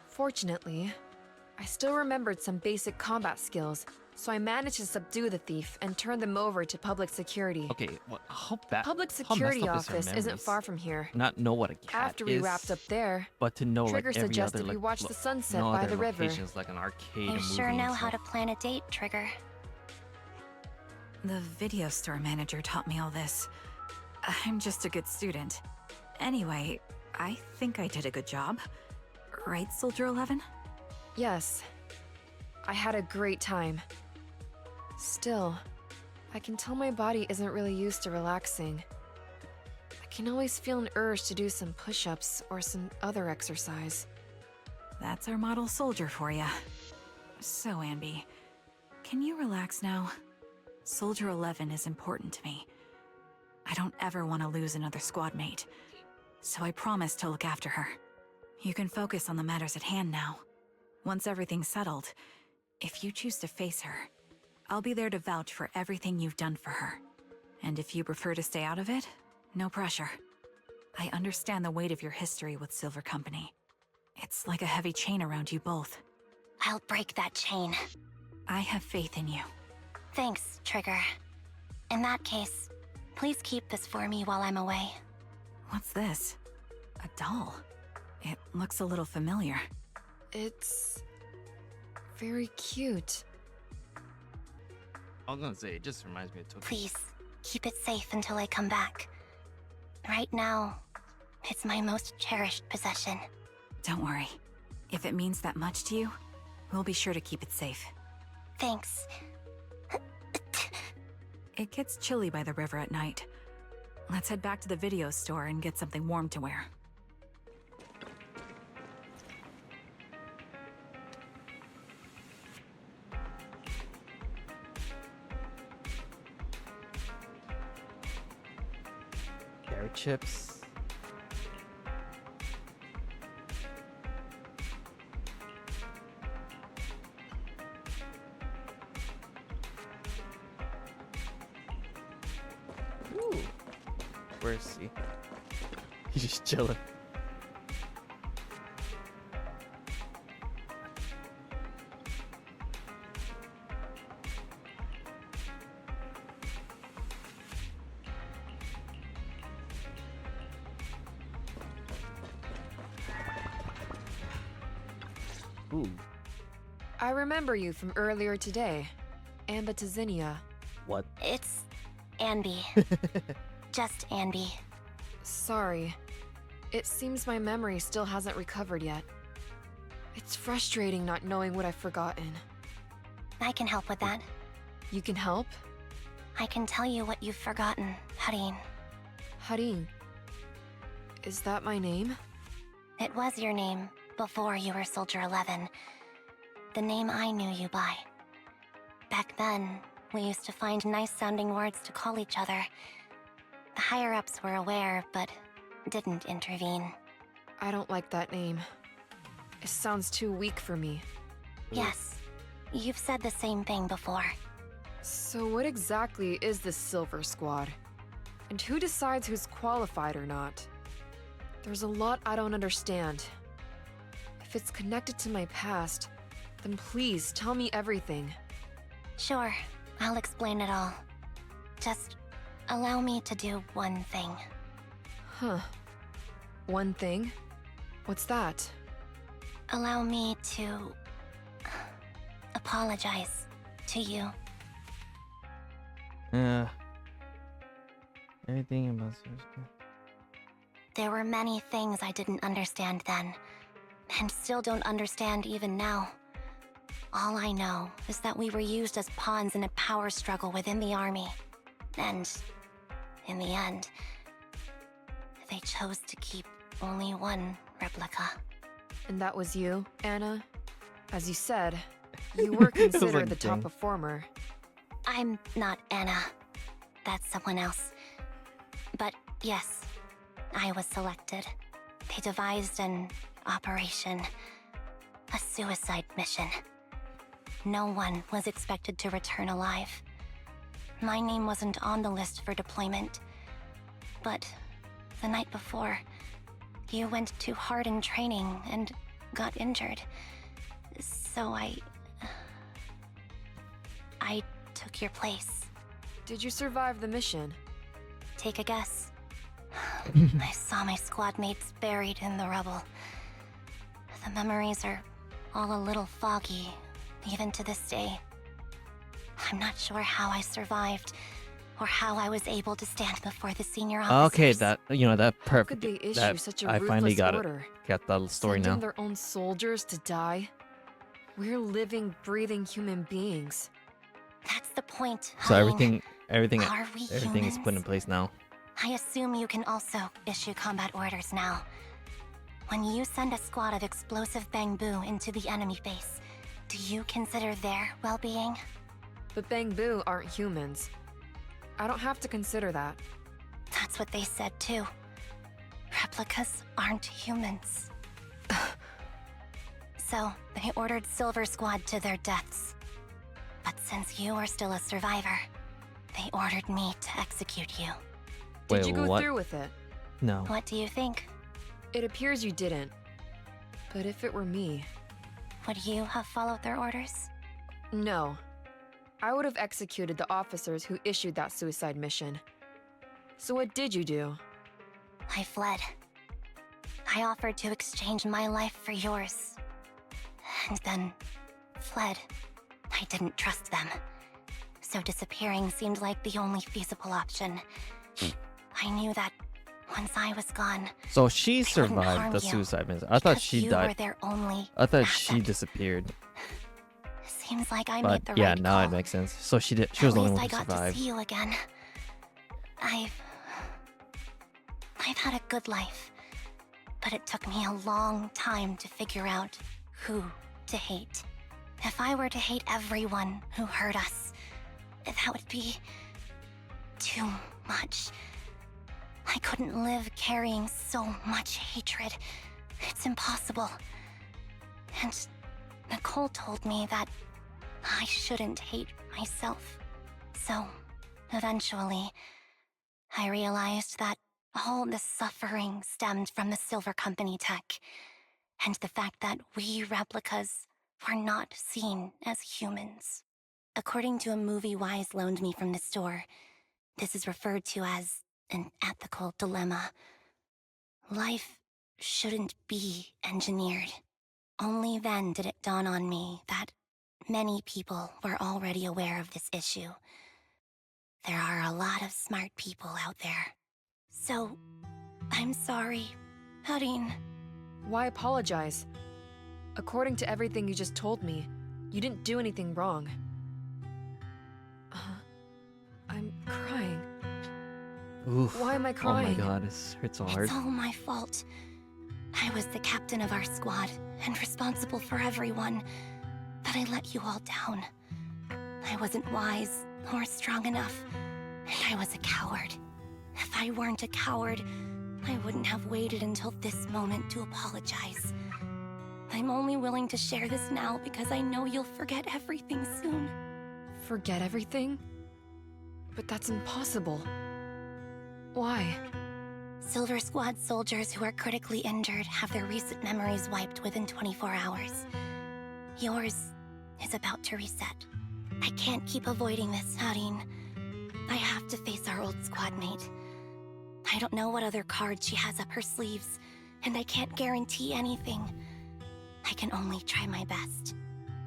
Fortunately, I still remembered some basic combat skills, so I managed to subdue the thief and turn them over to public security. Okay, well, how bad? Public how messed security up is her office isn't memories? far from here. Not know what a cat After we is, wrapped up there, but to know Trigger like every suggested other we like watch the sunset no by other the river. locations, like an arcade, a You movie, sure and know how stuff. to plan a date, Trigger. The video store manager taught me all this. I'm just a good student. Anyway, I think I did a good job. Right, Soldier 11? Yes. I had a great time. Still, I can tell my body isn't really used to relaxing. I can always feel an urge to do some push-ups or some other exercise. That's our model soldier for ya. So, Anby, can you relax now? Soldier 11 is important to me. I don't ever want to lose another squad mate, so I promise to look after her. You can focus on the matters at hand now. Once everything's settled, if you choose to face her, I'll be there to vouch for everything you've done for her. And if you prefer to stay out of it, no pressure. I understand the weight of your history with Silver Company. It's like a heavy chain around you both. I'll break that chain. I have faith in you. Thanks, Trigger. In that case, please keep this for me while I'm away. What's this? A doll? It looks a little familiar. It's very cute. I was gonna say, it just reminds me of Tokyo. Please, keep it safe until I come back. Right now, it's my most cherished possession. Don't worry. If it means that much to you, we'll be sure to keep it safe. Thanks. It gets chilly by the river at night. Let's head back to the video store and get something warm to wear. Air chips. Ooh. Where's he? He's just chilling. Ooh. I remember you from earlier today. Anby. What? It's Anby. Just Anby. Sorry. It seems my memory still hasn't recovered yet. It's frustrating not knowing what I've forgotten. I can help with that. You can help? I can tell you what you've forgotten, Harin. Harin. Is that my name? It was your name before you were Soldier 11. The name I knew you by. Back then, we used to find nice-sounding words to call each other. The higher-ups were aware, but didn't intervene. I don't like that name. It sounds too weak for me. Yes, you've said the same thing before. So what exactly is this Silver Squad? And who decides who's qualified or not? There's a lot I don't understand. If it's connected to my past, then please tell me everything. Sure, I'll explain it all. Just allow me to do one thing. Huh. One thing? What's that? Allow me to apologize to you. Everything about Thursday. There were many things I didn't understand then, and still don't understand even now. All I know is that we were used as pawns in a power struggle within the army. And, in the end, they chose to keep only one replica. And that was you, Anna? As you said, you were considered like the top dang. performer. I'm not Anna. That's someone else. But yes, I was selected. They devised an operation. A suicide mission. No one was expected to return alive. My name wasn't on the list for deployment. But the night before, you went too hard in training and got injured. So I took your place. Did you survive the mission? Take a guess. I saw my squad mates buried in the rubble. The memories are all a little foggy, even to this day. I'm not sure how I survived, or how I was able to stand before the senior officers. Okay, that that How could perfect. they issue That such a I ruthless finally got order? it. Got the story Sending now. their own soldiers to die? We're living, breathing human beings. That's the point. So Harin. everything Are we is put in humans? place now. I assume you can also issue combat orders now. When you send a squad of explosive bamboo into the enemy base, do you consider their well-being? But Bangbu aren't humans. I don't have to consider that. That's what they said too. Replicas aren't humans. So, they ordered Silver Squad to their deaths. But since you are still a survivor, they ordered me to execute you. Did Wait, you go what? through with it? No. What do you think? It appears you didn't. But if it were me, Would you have followed their orders? no. I would have executed the officers who issued that suicide mission. So what did you do? I fled. I offered to exchange my life for yours. And then fled. I didn't trust them. So disappearing seemed like the only feasible option. I knew that once I was gone, So she I wouldn't harm survived the you, suicide mission. I thought because she you were died. their only I thought she asset. disappeared. Seems like I But made the yeah, right now call. it makes sense. So she did. She was the At only least one I who got to survived. see you again. I've had a good life, but it took me a long time to figure out who to hate. If I were to hate everyone who hurt us, that would be too much. I couldn't live carrying so much hatred. It's impossible. And Nicole told me that I shouldn't hate myself. So, eventually, I realized that all the suffering stemmed from the Silver Company tech, and the fact that we replicas were not seen as humans. According to a movie Wise loaned me from the store, this is referred to as an ethical dilemma. Life shouldn't be engineered. Only then did it dawn on me that many people were already aware of this issue. There are a lot of smart people out there. So, I'm sorry, Harin. Why apologize? According to everything you just told me, you didn't do anything wrong. I'm crying. Oof. Why am I Oh my crying? god, this hurts so hard. It's all my fault. I was the captain of our squad and responsible for everyone, but I let you all down. I wasn't wise or strong enough, and I was a coward. If I weren't a coward, I wouldn't have waited until this moment to apologize. I'm only willing to share this now because I know you'll forget everything soon. Forget everything? But that's impossible. Why? Silver Squad soldiers who are critically injured have their recent memories wiped within 24 hours. Yours is about to reset. I can't keep avoiding this, Harin. I have to face our old squad mate. I don't know what other cards she has up her sleeves, and I can't guarantee anything. I can only try my best.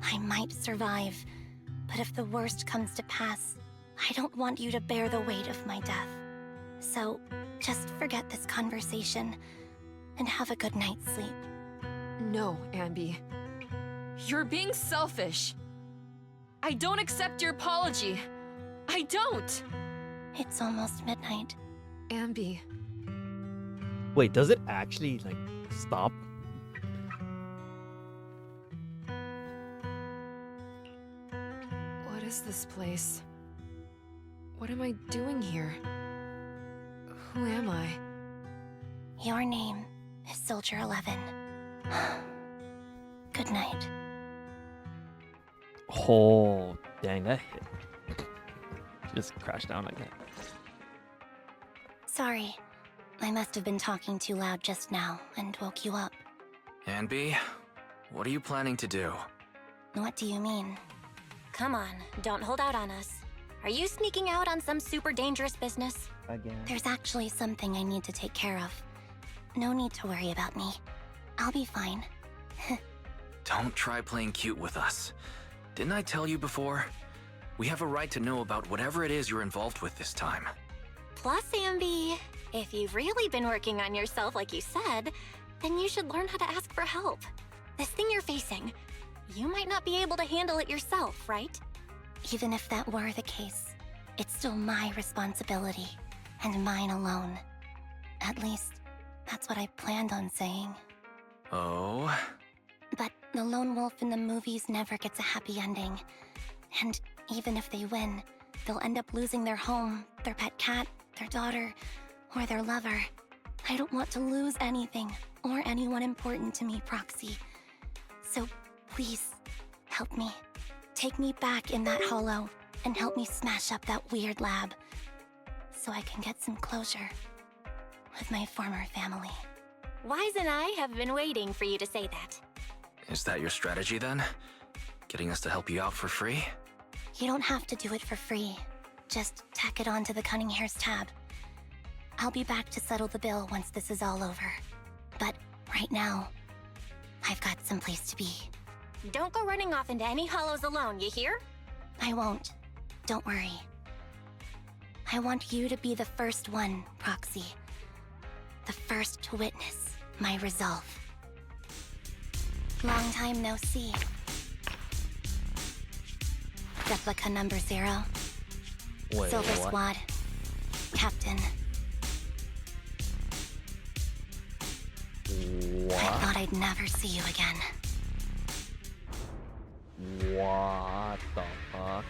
I might survive, but if the worst comes to pass, I don't want you to bear the weight of my death. So, just forget this conversation, and have a good night's sleep. No, Anby. You're being selfish. I don't accept your apology. I don't! It's almost midnight. Anby. Wait, does it actually, like, stop? What is this place? What am I doing here? Who am I? Your name is Soldier 11. Good night. Oh, dang, that hit. Just crashed down like that. Sorry. I must have been talking too loud just now and woke you up. Anby, what are you planning to do? What do you mean? Come on, don't hold out on us. Are you sneaking out on some super dangerous business? Again. There's actually something I need to take care of. No need to worry about me. I'll be fine. Don't try playing cute with us. Didn't I tell you before? We have a right to know about whatever it is you're involved with this time. Plus, Anby, if you've really been working on yourself like you said, then you should learn how to ask for help. This thing you're facing, you might not be able to handle it yourself, right? Even if that were the case, it's still my responsibility, and mine alone. At least, that's what I planned on saying. Oh? But the lone wolf in the movies never gets a happy ending. And even if they win, they'll end up losing their home, their pet cat, their daughter, or their lover. I don't want to lose anything, or anyone important to me, Proxy. So please, help me. Take me back in that hollow, and help me smash up that weird lab, so I can get some closure with my former family. Wise and I have been waiting for you to say that. Is that your strategy then? Getting us to help you out for free? You don't have to do it for free. Just tack it onto the Cunning Hair's tab. I'll be back to settle the bill once this is all over. But right now, I've got someplace to be. Don't go running off into any hollows alone, you hear? I won't. Don't worry. I want you to be the first one, Proxy. The first to witness my resolve. Long time no see. Replica number 0. Wait, Silver what? Squad. Captain. What? I thought I'd never see you again. What the fuck?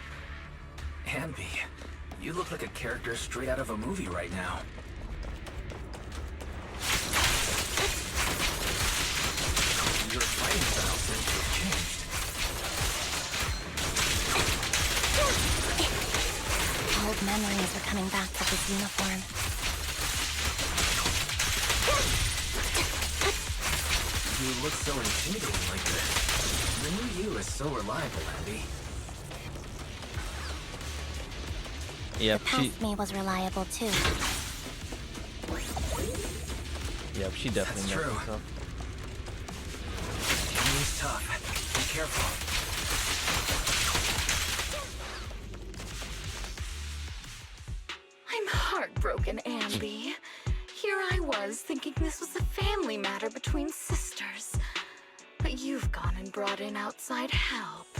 Anby, you look like a character straight out of a movie right now. your fighting style seems to have changed. Old memories are coming back with this uniform. You look so intimidating like this. The new you is so reliable, Anby. Yep, Past me was reliable too. she definitely That's knows true. herself. Enemy's tough. Be careful. I'm heartbroken, Anby. Here I was thinking this was a family matter between sisters. But you've gone and brought in outside help.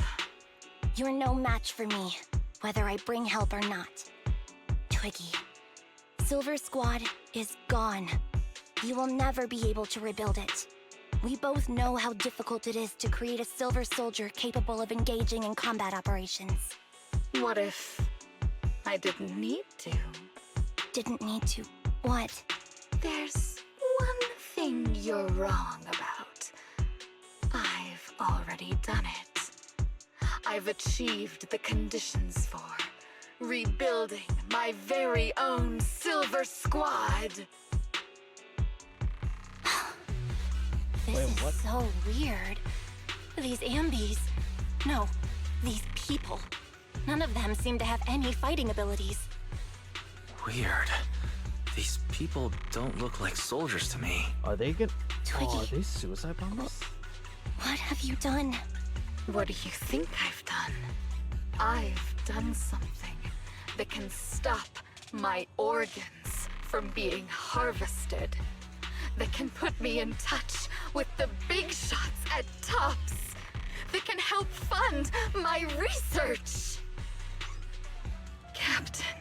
You're no match for me, whether I bring help or not. Twiggy, Silver Squad is gone. You will never be able to rebuild it. We both know how difficult it is to create a Silver Soldier capable of engaging in combat operations. What if I didn't need to? Didn't need to. What? There's one thing you're wrong about. I've already done it. I've achieved the conditions for rebuilding my very own Silver Squad. This Wait, is what? so weird. These Ambys. No, these people. None of them seem to have any fighting abilities. Weird. These people don't look like soldiers to me. Are they good? Twiggy. Oh, are they suicide bombers? What have you done? What do you think I've done? I've done something that can stop my organs from being harvested. That can put me in touch with the big shots at Tops. That can help fund my research. Captain,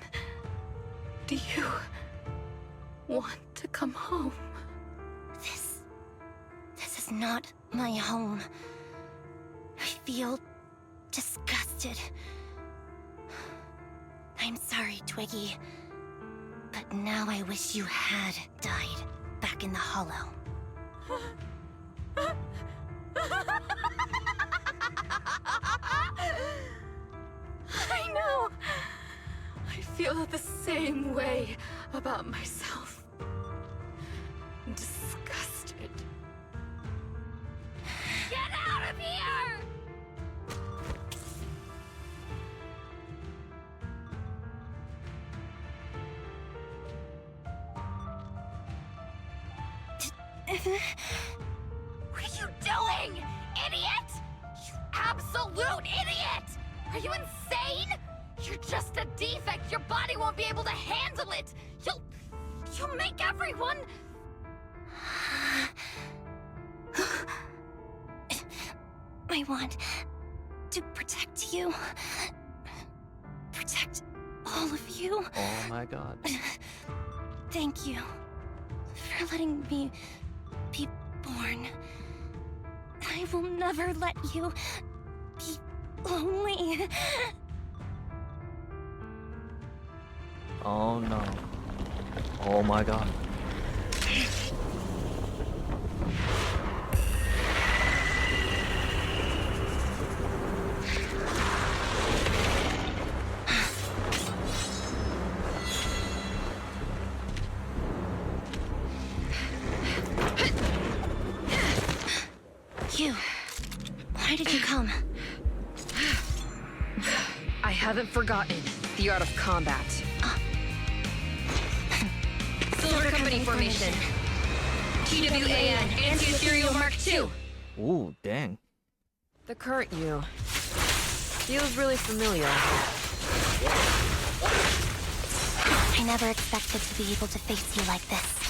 do you want to come home? This is not my home. I feel disgusted. I'm sorry, Twiggy. But now I wish you had died back in the Hollow. I know. I feel the same way about myself. Disgusted. Get out of here! What are you doing, idiot? You absolute idiot! Are you insane? You're just a defect. Your body won't be able to handle it. You'll make everyone... I want to protect you. Protect all of you. Oh my god. Thank you for letting me be born. I will never let you be lonely. Oh no. Oh my god. You. Why did you come? I haven't forgotten the art of combat. Silver Company formation. TWAN, Anti-Ethereal Mark II. Ooh, dang. The current you feels really familiar. I never expected to be able to face you like this.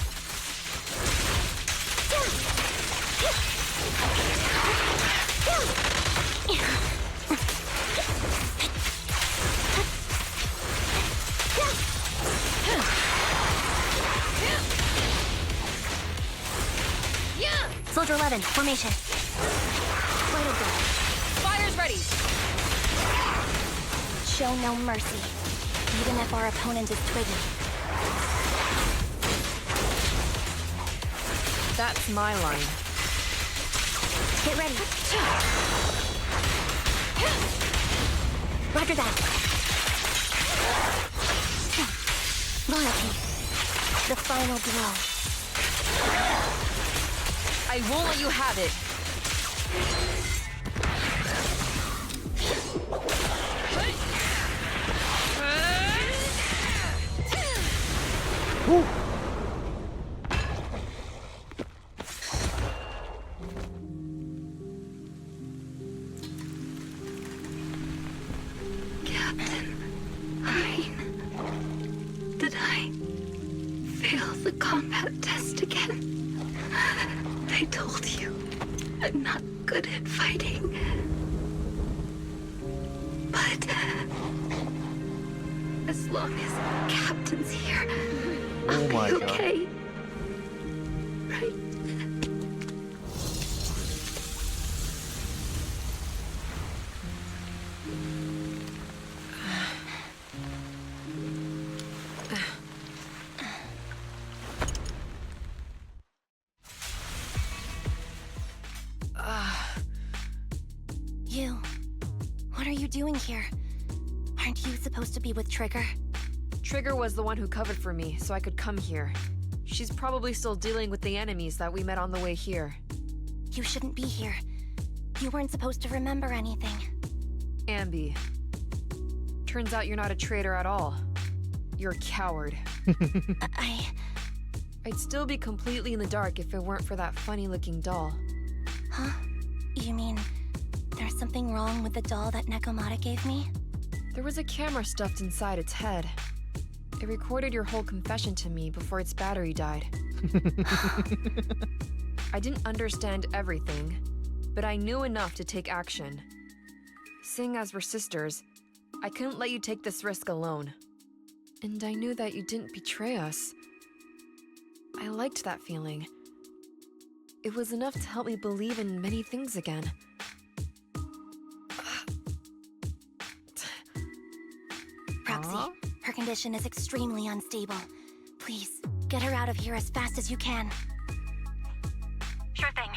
Soldier 11, formation. Vital go. Fire's ready. Show no mercy, even if our opponent is Twiggy. That's my line. Get ready. Roger that. Loyalty. The final blow. I won't let you have it. Captain Hein, did I fail the combat test again? I told you I'm not good at fighting. But as long as Captain's here, I'll my be God. okay. Right? You. What are you doing here? Aren't you supposed to be with Trigger? Trigger was the one who covered for me, so I could come here. She's probably still dealing with the enemies that we met on the way here. You shouldn't be here. You weren't supposed to remember anything. Anby. Turns out you're not a traitor at all. You're a coward. I'd still be completely in the dark if it weren't for that funny-looking doll. Huh? You mean there's something wrong with the doll that Nekomata gave me? There was a camera stuffed inside its head. It recorded your whole confession to me before its battery died. I didn't understand everything, but I knew enough to take action. Seeing as we're sisters, I couldn't let you take this risk alone. And I knew that you didn't betray us. I liked that feeling. It was enough to help me believe in many things again. Proxy, her condition is extremely unstable. Please, get her out of here as fast as you can. Sure thing.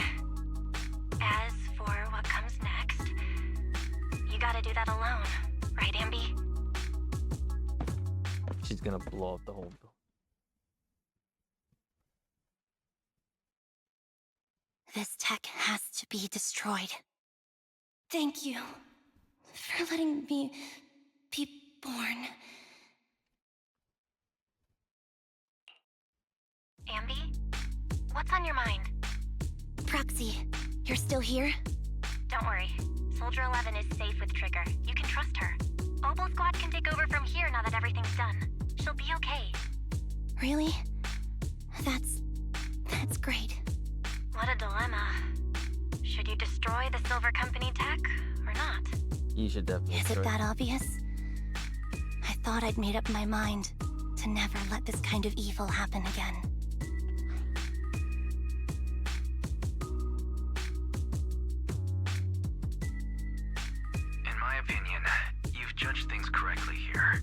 As for what comes next, you gotta do that alone, right, Anby? She's gonna blow up the whole building. This tech has to be destroyed. Thank you for letting me be born. Anby? What's on your mind? Proxy, you're still here? Don't worry. Soldier 11 is safe with Trigger. You can trust her. Obel Squad can take over from here now that everything's done. She'll be okay. Really? That's great. What a dilemma. Should you destroy the Silver Company tech, or not? You should definitely. Is it that obvious? I thought I'd made up my mind to never let this kind of evil happen again. In my opinion, you've judged things correctly here.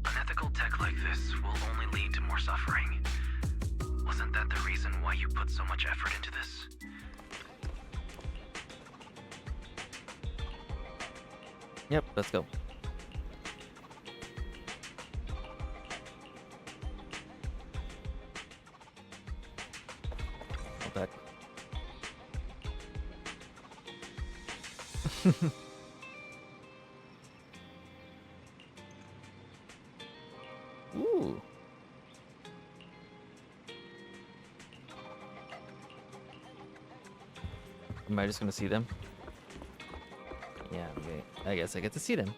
Unethical tech like this will only lead to more suffering. Wasn't that the reason why you put so much effort into this? Yep, let's go. Go back. Ooh. Am I just gonna see them? Yeah, okay. I guess I get to see them.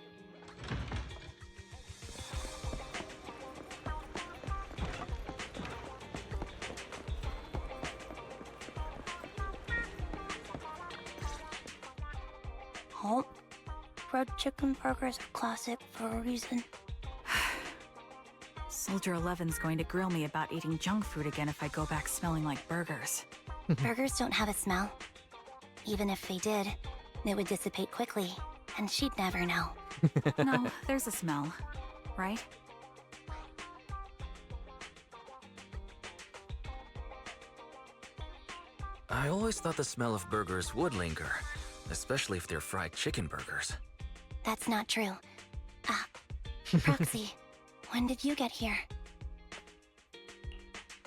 Oh, red chicken burgers are classic for a reason. Soldier 11's going to grill me about eating junk food again if I go back smelling like burgers. Burgers don't have a smell. Even if they did, it would dissipate quickly, and she'd never know. No, there's a smell, right? I always thought the smell of burgers would linger, especially if they're fried chicken burgers. That's not true. Ah, Proxy, when did you get here?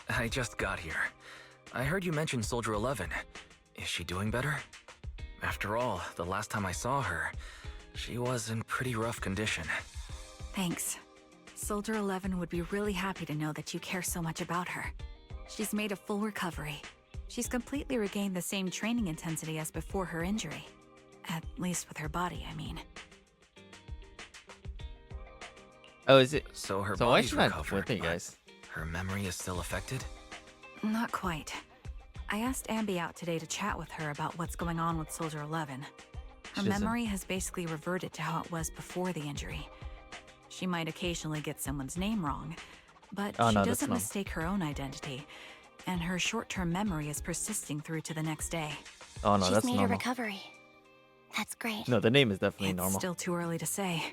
I just got here. I heard you mention Soldier 11. Is she doing better? After all, the last time I saw her, she was in pretty rough condition. Thanks. Soldier 11 would be really happy to know that you care so much about her. She's made a full recovery. She's completely regained the same training intensity as before her injury. At least with her body, I mean. Oh, is it? So her So why is body's she not recovered, with you but guys? her memory is still affected? Not quite. I asked Anby out today to chat with her about what's going on with Soldier 11. Her Shizzle. memory has basically reverted to how it was before the injury. She might occasionally get someone's name wrong, but Oh, she no, that's doesn't not- mistake her own identity, and her short-term memory is persisting through to the next day. Oh no, She's that's made normal. a recovery. That's great. No, the name is definitely It's normal. still too early to say.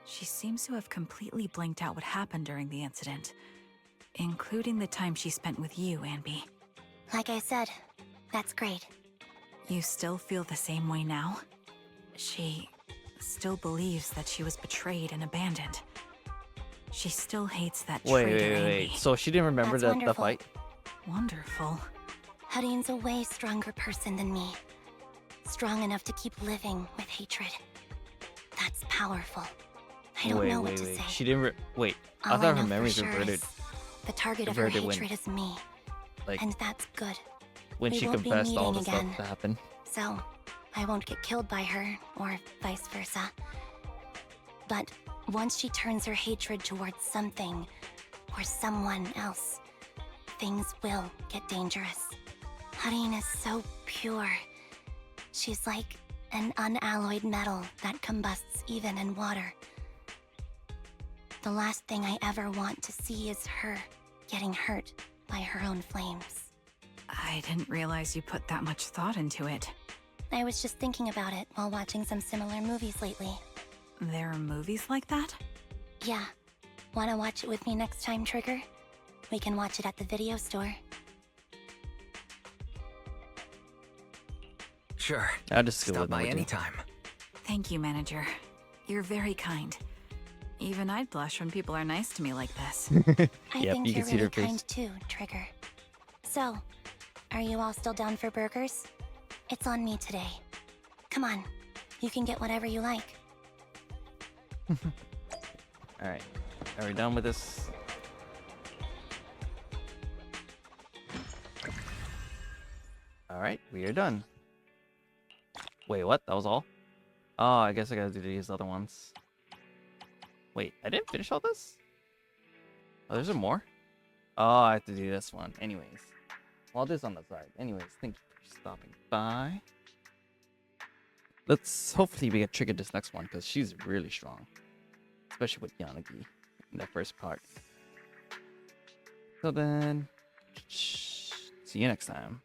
She seems to have completely blanked out what happened during the incident, including the time she spent with you, Anby. Like I said, that's great. You still feel the same way now? She still believes that she was betrayed and abandoned. She still hates that traitor, Anby. So she didn't remember That's the wonderful. fight? Wonderful. Hadine's a way stronger person than me. Strong enough to keep living with hatred. That's powerful. I don't know what to say. She didn't. Wait, All I thought know her for memories sure reverted. is the target of her reverted when- hatred is me, Like and that's good. when we she won't be confessed all the meeting stuff again. that happened. So, I won't get killed by her, or vice versa. But once she turns her hatred towards something, or someone else, things will get dangerous. Hadine is so pure. She's like an unalloyed metal that combusts even in water. The last thing I ever want to see is her getting hurt by her own flames. I didn't realize you put that much thought into it. I was just thinking about it while watching some similar movies lately. There are movies like that? Yeah. Wanna watch it with me next time, Trigger? We can watch it at the video store. Sure. I'll just go Stop with by you. anytime. Thank you, Manager. You're very kind. Even I'd blush when people are nice to me like this. I Yep, think you can you're see really their face. kind too, Trigger. So, are you all still down for burgers? It's on me today. Come on, you can get whatever you like. All right, are we done with this? All right, we are done. Wait, what? That was all? Oh, I guess I gotta do these other ones. Wait, I didn't finish all this? Oh, there's more? Oh, I have to do this one. Anyways. Well, this on the side. Anyways, thank you for stopping by. Let's hopefully we get triggered this next one because she's really strong. Especially with Yanagi in that first part. So then, see you next time.